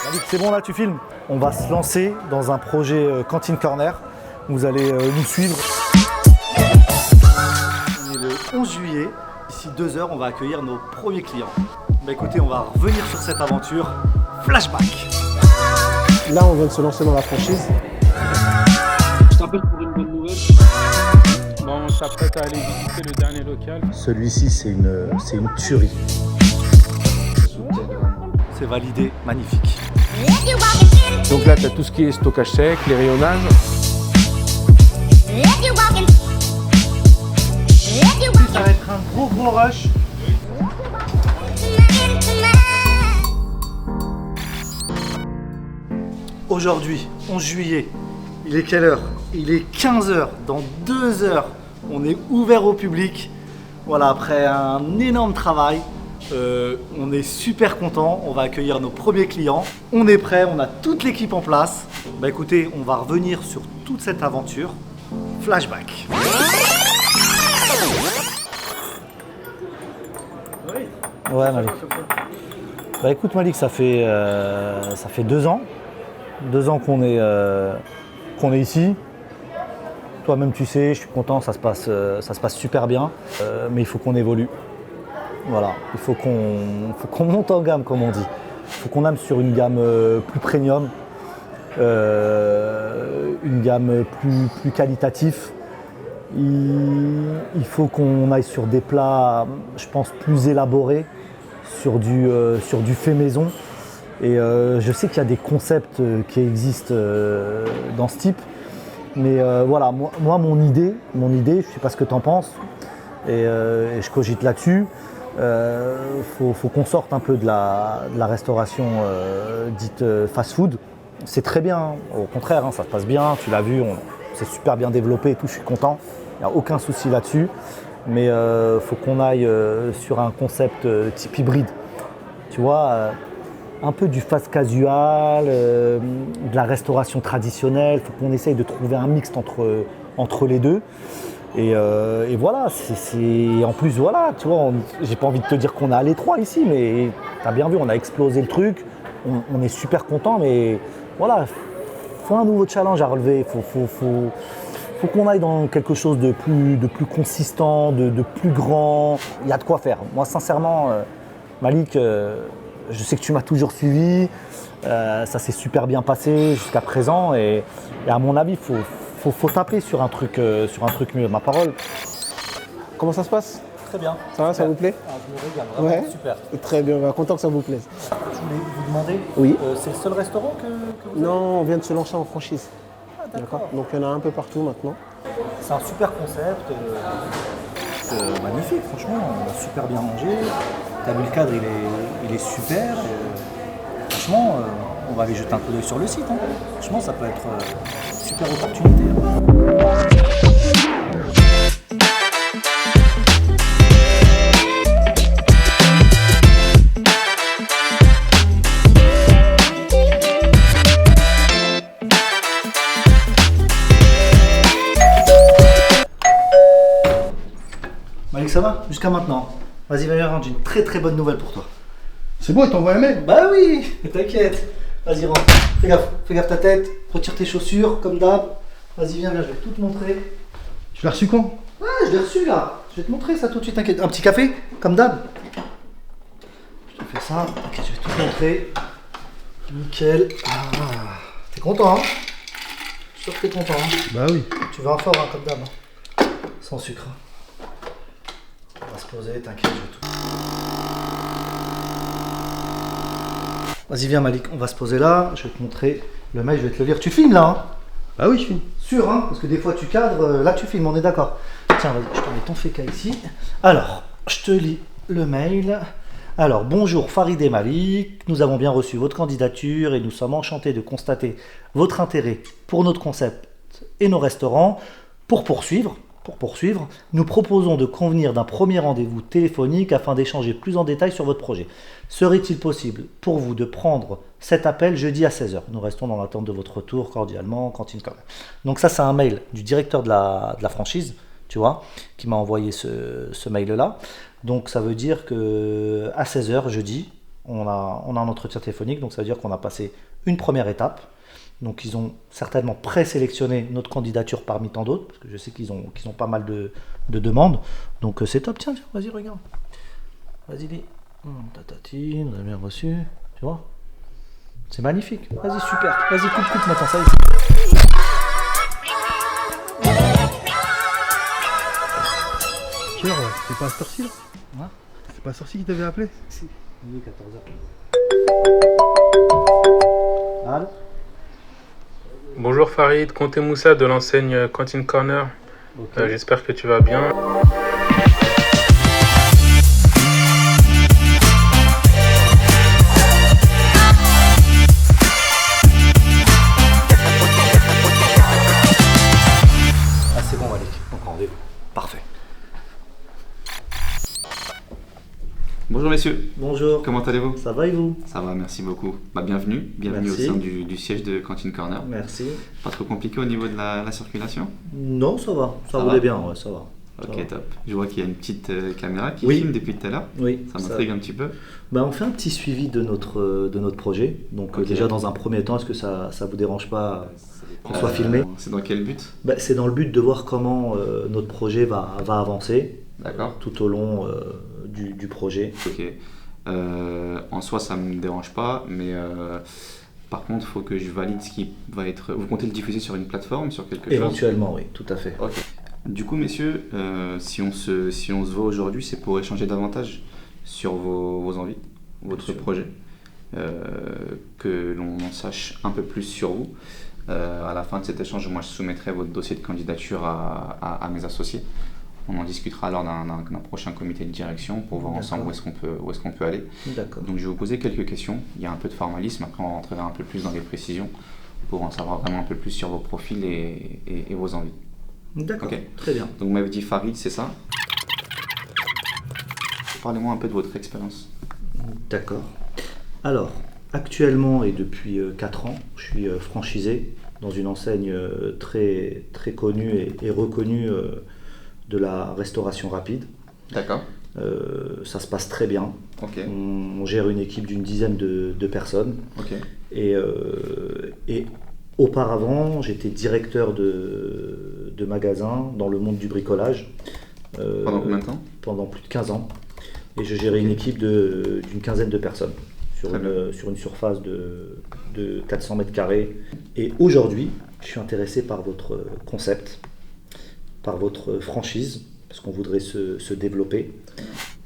Malik, c'est bon là, tu filmes? On va se lancer dans un projet Cantine Corner. Vous allez nous suivre. On est le 11 juillet. D'ici 2 heures, on va accueillir nos premiers clients. Bah écoutez, on va revenir sur cette aventure. Flashback. Là, on vient de se lancer dans la franchise. Je t'appelle pour une bonne nouvelle. Bon, on s'apprête à aller visiter le dernier local. Celui-ci, c'est une tuerie. C'est validé, magnifique. Donc là, tu as tout ce qui est stockage sec, les rayonnages. Ça va être un gros rush. Aujourd'hui, 11 juillet, il est quelle heure? Il est 15 h. Dans 2 heures, on est ouvert au public. Voilà, après un énorme travail, on est super content. On va accueillir nos premiers clients. On est prêt, on a toute l'équipe en place. Bah écoutez, on va revenir sur toute cette aventure. Flashback. Ouais, Malik. Bah écoute, Malik, ça fait 2 ans. 2 ans qu'on est ici. Toi-même, tu sais, je suis content, ça se passe super bien. Mais il faut qu'on évolue. Voilà, il faut qu'on monte en gamme, comme on dit. Il faut qu'on aille sur une gamme plus premium, une gamme plus qualitative. Il faut qu'on aille sur des plats, je pense, plus élaborés, sur du fait maison. Et je sais qu'il y a des concepts qui existent dans ce type. Mais voilà, moi mon idée, je ne sais pas ce que tu en penses, et je cogite là-dessus. Faut qu'on sorte un peu de la restauration dite fast-food. C'est très bien, hein. Au contraire, hein, ça se passe bien, tu l'as vu, c'est super bien développé et tout, je suis content. Il n'y a aucun souci là-dessus. Mais faut qu'on aille sur un concept type hybride. Tu vois, un peu du fast casual, de la restauration traditionnelle. Il faut qu'on essaye de trouver un mix entre les deux. Et voilà, en plus, voilà, tu vois, j'ai pas envie de te dire qu'on est à l'étroit ici, mais tu as bien vu, on a explosé le truc. On est super content, mais voilà, faut un nouveau challenge à relever. Faut qu'on aille dans quelque chose de plus consistant, de plus grand. Il y a de quoi faire. Moi, sincèrement, Malik, je sais que tu m'as toujours suivi. Ça s'est super bien passé jusqu'à présent. Et à mon avis, faut taper sur un truc mieux. Ma parole. Comment ça se passe? Très bien. Ça va, ça vous plaît? Je me régale, vraiment, Ouais. super. Très bien, content que ça vous plaise. Je voulais vous demander, Oui. c'est le seul restaurant que vous avez? Non, on vient de se lancer en franchise. Ah, d'accord. Donc il y en a un peu partout maintenant. C'est un super concept, magnifique, franchement, on a super bien mangé. T'as vu le cadre, il est super. Franchement, on va aller jeter un coup d'œil sur le site. Hein. Franchement, ça peut être une super opportunité. Malik, ça va jusqu'à maintenant? Vas-y, viens, j'ai une très bonne nouvelle pour toi. C'est bon, il t'envoie un mail? Bah oui, t'inquiète. Vas-y, rentre. Fais gaffe ta tête. Retire tes chaussures, comme d'hab. Vas-y, viens, je vais tout te montrer. Tu l'as reçu quand? Ouais, je l'ai reçu là. Je vais te montrer ça tout de suite, t'inquiète. Un petit café, comme d'hab. Je te fais ça. T'inquiète, je vais tout te montrer. Nickel. Ah, t'es content, hein? Je suis sûr que t'es content, hein? Bah oui. Tu vas un fort, hein, comme d'hab. Hein. Sans sucre. On va se poser, t'inquiète, je vais tout. Vas-y, viens Malik, on va se poser là. Je vais te montrer le mail, je vais te le lire. Tu filmes là, hein? Bah oui, je filme. Sûr, hein? Parce que des fois tu cadres, là tu filmes, on est d'accord. Tiens, vas-y, je te mets ton féca ici. Alors, je te lis le mail. Alors, bonjour Farid et Malik, nous avons bien reçu votre candidature et nous sommes enchantés de constater votre intérêt pour notre concept et nos restaurants. Pour poursuivre, nous proposons de convenir d'un premier rendez-vous téléphonique afin d'échanger plus en détail sur votre projet. Serait-il possible pour vous de prendre cet appel jeudi à 16 h? Nous restons dans l'attente de votre retour, cordialement, Cantine Corner. Donc ça, c'est un mail du directeur de la franchise, tu vois, qui m'a envoyé ce mail-là. Donc ça veut dire que à 16 h jeudi, on a un entretien téléphonique, donc ça veut dire qu'on a passé une première étape. Donc ils ont certainement présélectionné notre candidature parmi tant d'autres, parce que je sais qu'ils ont pas mal de demandes. Donc c'est top, tiens, vas-y, regarde. Vas-y, lis. Tatati, on a bien reçu, tu vois. C'est magnifique, vas-y, super. Vas-y, coupe maintenant, ça y est. Pierre, c'est pas à cette heure-ci là Hein? C'est pas à cette heure-ci qui t'avait appelé? Si, il est 14h. Allô? Bonjour Farid, Conté Moussa de l'enseigne Canteen Corner. Ok. J'espère que tu vas bien. Ah, c'est bon, Malik. Donc rendez-vous. Parfait. Bonjour messieurs, Bonjour. comment allez-vous? Ça va et vous? Ça va, merci beaucoup. Bienvenue Merci. au sein du siège de Canteen Corner. Merci. Pas trop compliqué au niveau de la circulation? Non, ça va. Ça Ça roulait va bien, ouais, ça va. Ça Ok, va. top. Je vois qu'il y a une petite caméra qui Oui. filme depuis tout à l'heure. Oui. Ça m'intrigue un petit peu. Bah, on fait un petit suivi de notre projet. Donc Ok. déjà dans un premier temps, est-ce que ça vous dérange pas qu'on soit filmé? C'est dans quel but? Bah, c'est dans le but de voir comment notre projet va avancer D'accord. tout au long du projet. Ok. En soi, ça me dérange pas, mais par contre, il faut que je valide ce qui va être. Vous comptez le diffuser sur une plateforme, sur quelque chose? Éventuellement, oui, tout à fait. Ok. Du coup, messieurs, si on se voit aujourd'hui, c'est pour échanger davantage sur vos envies, votre projet, que l'on en sache un peu plus sur vous. À la fin de cet échange, moi, je soumettrai votre dossier de candidature à mes associés. On en discutera lors d'un prochain comité de direction pour voir ensemble où est-ce qu'on peut aller. D'accord. Donc, je vais vous poser quelques questions. Il y a un peu de formalisme, après on rentrera un peu plus dans les précisions pour en savoir vraiment un peu plus sur vos profils et vos envies. D'accord, Ok. très bien. Donc, vous m'avez dit Farid, c'est ça? Parlez-moi un peu de votre expérience. D'accord. Alors, actuellement et depuis 4 ans, je suis franchisé dans une enseigne très, très connue et reconnue de la restauration rapide. D'accord. Ça se passe très bien. Ok. On gère une équipe d'une dizaine de personnes. Ok. Et auparavant, j'étais directeur de magasin dans le monde du bricolage. Pendant combien de temps? Pendant plus de 15 ans. Et je gérais une équipe d'une quinzaine de personnes sur une surface de 400 mètres carrés. Et aujourd'hui, je suis intéressé par votre concept, par votre franchise, parce qu'on voudrait se développer.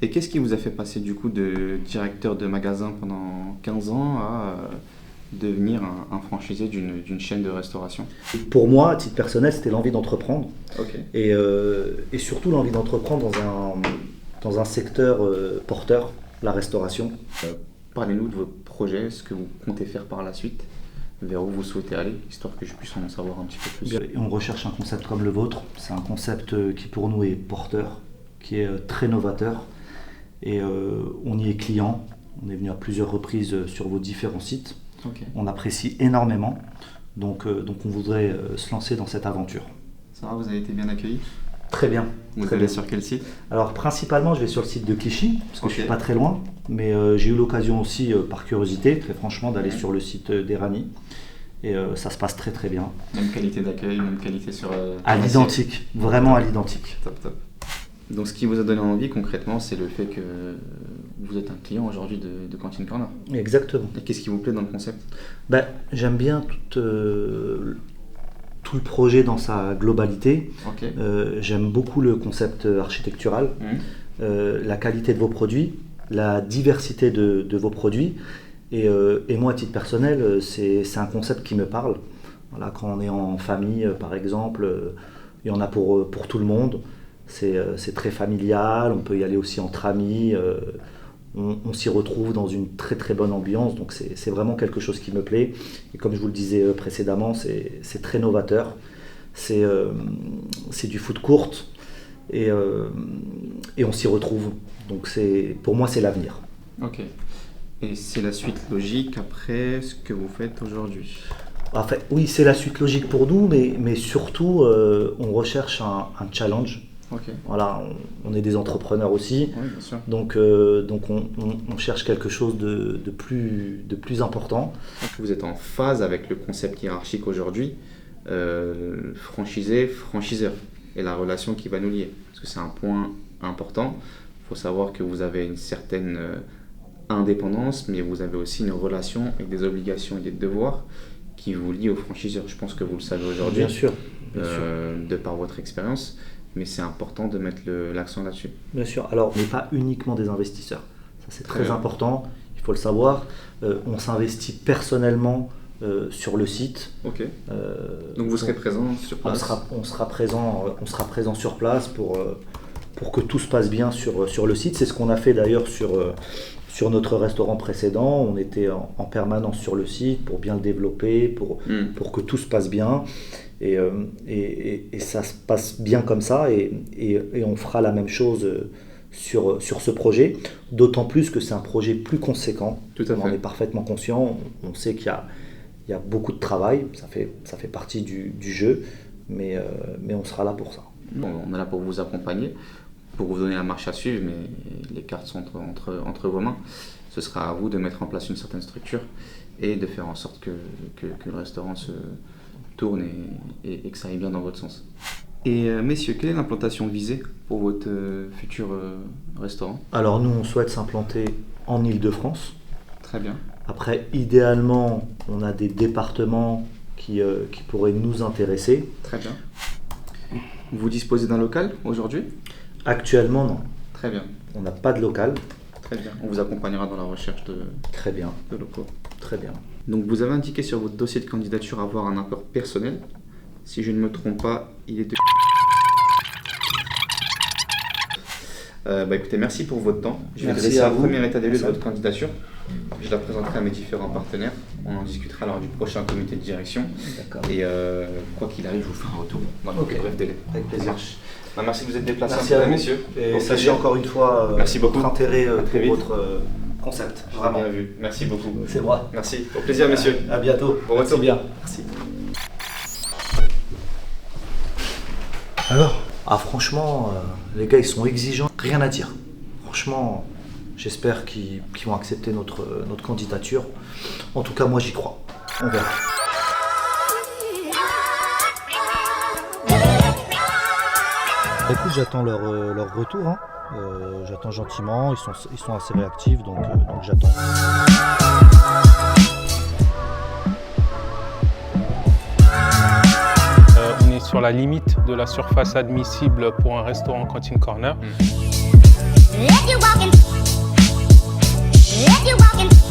Et qu'est-ce qui vous a fait passer du coup de directeur de magasin pendant 15 ans à devenir un franchisé d'une chaîne de restauration? Pour moi, à titre personnel, c'était l'envie d'entreprendre. Ok. Et surtout l'envie d'entreprendre dans un secteur porteur, la restauration. Parlez-nous de votre projet, ce que vous comptez faire par la suite, vers où vous souhaitez aller, histoire que je puisse en savoir un petit peu plus. Et on recherche un concept comme le vôtre. C'est un concept qui pour nous est porteur, qui est très novateur. Et on y est client. On est venu à plusieurs reprises sur vos différents sites. Ok. On apprécie énormément. Donc on voudrait se lancer dans cette aventure. Ça va, vous avez été bien accueilli? Très bien. Vous très allez bien. sur quel site? Alors principalement, je vais sur le site de Clichy, parce que je Ok. suis pas très loin. Mais j'ai eu l'occasion aussi, par curiosité, très franchement, d'aller sur le site d'Erani. Et ça se passe très très bien. Même qualité d'accueil, même qualité sur... À l'identique, vraiment à l'identique. Top, top. Donc ce qui vous a donné envie concrètement, c'est le fait que vous êtes un client aujourd'hui de Canteen Corner. Exactement. Et qu'est-ce qui vous plaît dans le concept? Ben, j'aime bien tout le projet dans sa globalité. Ok. J'aime beaucoup le concept architectural, la qualité de vos produits, la diversité de vos produits. Et moi, à titre personnel, c'est un concept qui me parle. Voilà, quand on est en famille, par exemple, il y en a pour tout le monde. C'est très familial, on peut y aller aussi entre amis. On s'y retrouve dans une très très bonne ambiance, donc c'est vraiment quelque chose qui me plaît. Et comme je vous le disais précédemment, c'est très novateur. C'est du food court et on s'y retrouve. Donc pour moi, c'est l'avenir. Ok. Et c'est la suite logique après ce que vous faites aujourd'hui? En fait, oui, c'est la suite logique pour nous, mais surtout, on recherche un challenge. Ok. Voilà, on est des entrepreneurs aussi. Oui, bien sûr. Donc on cherche quelque chose de plus important. Vous êtes en phase avec le concept hiérarchique aujourd'hui, franchisé, franchiseur, et la relation qui va nous lier. Parce que c'est un point important. Il faut savoir que vous avez une certaine indépendance, mais vous avez aussi une relation avec des obligations et des devoirs qui vous lient au franchiseur. Je pense que vous le savez aujourd'hui, Bien sûr. de par votre expérience, mais c'est important de mettre l'accent là-dessus. Bien sûr. Alors, on n'est pas uniquement des investisseurs. Ça, c'est très bien. important. Il faut le savoir. On s'investit personnellement sur le site. Ok. Donc vous serez présent sur place. On sera présent sur place pour que tout se passe bien sur le site. C'est ce qu'on a fait d'ailleurs sur notre restaurant précédent. On était en permanence sur le site pour bien le développer, pour que tout se passe bien. Et ça se passe bien comme ça. Et on fera la même chose sur ce projet. D'autant plus que c'est un projet plus conséquent. Tout à On en fait. est parfaitement conscient. On sait qu'il y a beaucoup de travail. Ça fait partie du jeu. Mais on sera là pour ça. Bon, on est là pour vous accompagner, pour vous donner la marche à suivre, mais les cartes sont entre vos mains. Ce sera à vous de mettre en place une certaine structure et de faire en sorte que le restaurant se tourne et que ça aille bien dans votre sens. Et messieurs, quelle est l'implantation visée pour votre futur restaurant? Alors nous, on souhaite s'implanter en Île-de-France. Très bien. Après, idéalement, on a des départements qui pourraient nous intéresser. Très bien. Vous disposez d'un local aujourd'hui? Actuellement, non. Très bien. On n'a pas de local. Très bien. On vous accompagnera dans la recherche Très bien, de locaux. très bien. Donc vous avez indiqué sur votre dossier de candidature avoir un apport personnel. Si je ne me trompe pas, il est de... écoutez, merci pour votre temps. Je vais Merci dresser à un vous. premier état des lieux de votre candidature. Je la présenterai à mes différents partenaires. On en discutera lors du prochain comité de direction. D'accord. Et quoi qu'il arrive, je vous ferai un retour dans le Ok. plus bref délai. Avec plaisir. Merci de vous être déplacés, Merci à vous. messieurs. Et Au sachez plaisir. encore une fois Merci beaucoup. votre intérêt À très pour vite. votre concept. Vraiment Vraiment. bien vu. Merci beaucoup. C'est moi. Merci. Au plaisir, messieurs. À bientôt. Bon Merci retour. bien. Merci. Alors, Ah franchement, les gars, ils sont exigeants. Rien à dire. Franchement, j'espère qu'ils vont accepter notre candidature. En tout cas, moi, j'y crois. On verra. Écoute, j'attends leur retour. Hein. J'attends gentiment. Ils sont assez réactifs, donc j'attends. On est sur la limite de la surface admissible pour un restaurant cantine corner. Let you walk in.